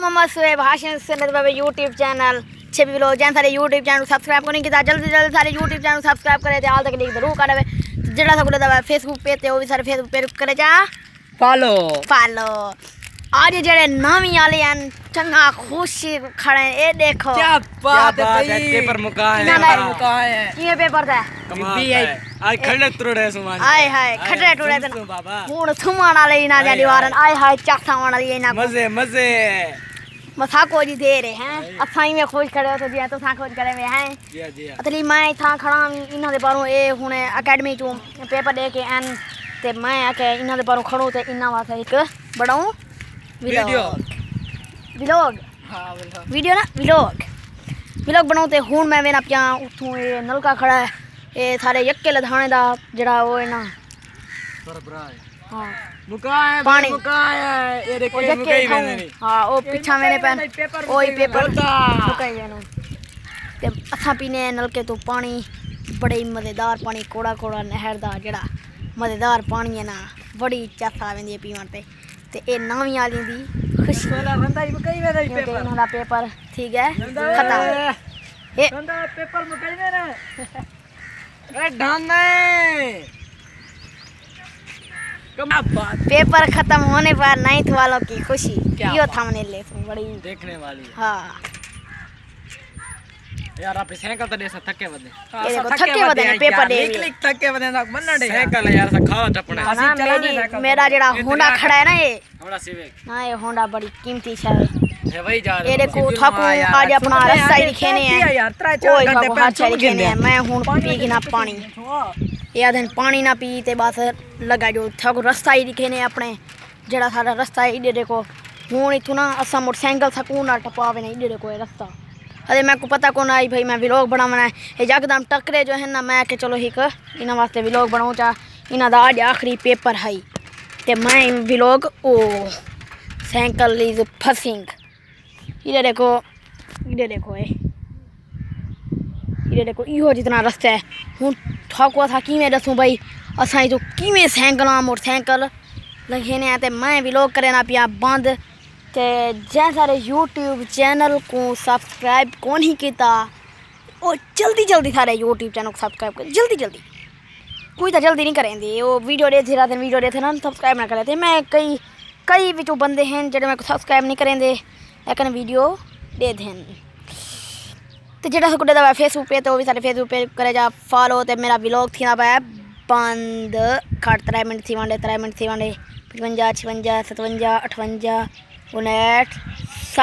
मोहम्मद सुहेब हाशिम सुन्नत बाबे YouTube channel छवि vlog Jain सारे यूट्यूब चैनल सब्सक्राइब करने की जल्दी जल्दी सारे यूट्यूब चैनल सब्सक्राइब करे हाल तक लिख जरूर करे जड़ा सा गुड़ा फेसबुक पे ते वो भी सारे फेसबुक पे करे जा फॉलो आज जेड़े नवी वाले हैं चंगा खुशी खड़े ए देखो क्या बात है पेपर मुका है किए पेपर था कमाल है आज खड़े तुरड़े सुमान आय हाय खड़े तुरड़े तो हुन सुमान वाले ना जा दीवारन आय हाय चासा वाली ना मजे मजे मसा को जी दे रहे हैं असाई में खोज करे तो दिया तो सा खोज करे में है जी जी अतली मैं था खड़ा इना दे बारों ए हुने एकेडमी चो पेपर दे के एन ते मैं आके इना दे बारों खड़ो ते इना वास्ते एक बनाऊं व्लॉग हां वीडियो ना व्लॉग बनाऊं ते हुन मैं वेना पिया उठूं ए नलका खड़ा है ए सारे यक्के लधाने दा जड़ा वो है ना सरबरा है हां मुका है पानी मुका है ये देखो मुका ही मैंने नहीं हां ओ पीछा मैंने पेन ओई पेपर मुका ही जानो ते असा पीने नलके तो पानी बड़े ही मजेदार पानी कोड़ा कोड़ा नहर दा जड़ा मजेदार पानी है ना बड़ी चासा आवेंदी पीवन ते ए नवी वाली दी खुशी वाला रंदा ही मुका ही मेरा पेपर उनका पेपर ठीक है खत्म ए रंदा पेपर मुका ही मेरा ए ढाने पेपर खत्म होने पर 9th वालों की खुशी यो थामने ले बड़ी देखने वाली हाँ यार आप साइकिल तो ऐसा थके बदे ये देखो थके बदे पेपर दे क्लिक थके बदे ना बनना दे साइकिल यार सा खावा टपना ना मेरा जेड़ा होंडा खड़ा है ना ये होंडा सिविक ना ये होंडा बड़ी कीमती है वही जा रहे ये देखो थाको आज अपना रास्ता ही दिखेने हैं यार 3-4 घंटे पहले दिखेने हैं मैं हुन पी ना पानी ये दिन पानी ना पी ते बस लगा जो थाको रास्ता ही दिखेने अपने जेड़ा सारा रास्ता है इधर देखो हुन इथु ना असा मोटरसाइकिल सकून ना टपावे नहीं इधर देखो ये रास्ता अरे मैं को पता कौन आई भाई मैं व्लॉग बनावना है ये यकदम टकरे जो है ना मैं के चलो हिक इना वास्ते व्लॉग बनाऊं चा इना दा आज आखिरी पेपर है ते मैं व्लॉग ओ साइकिल इज फसिंग इधर देखो इहो जितना रास्ता है हूँ ठाकुआ था कि मैं दसूँ भाई असा जो कि साइकिल मोटरसाइकिल लगे ने ते मैं व्लॉग करे ना पिया बंद ते जै सारे यूट्यूब चैनल को सब्सक्राइब कौन ही किया और जल्दी सारे यूट्यूब चैनल को सब्सक्राइब कर जल्दी कोई तो जल्दी नहीं करेंगे वो वीडियो दे धीरे वीडियो दे थे ना सब्सक्राइब ना करे थे मैं कई विचों बंदे हैं जो मैं सब्सक्राइब नहीं करेंगे लेकिन वीडियो दे दें तो जेड़ा कुछ दबा फेसबुक पे तो वो भी सारे फेसबुक पे करे जा फॉलो तो मेरा व्लॉग थी ना पाया बंद खट 3 मिनट थी वांडे 55 56 57 58 59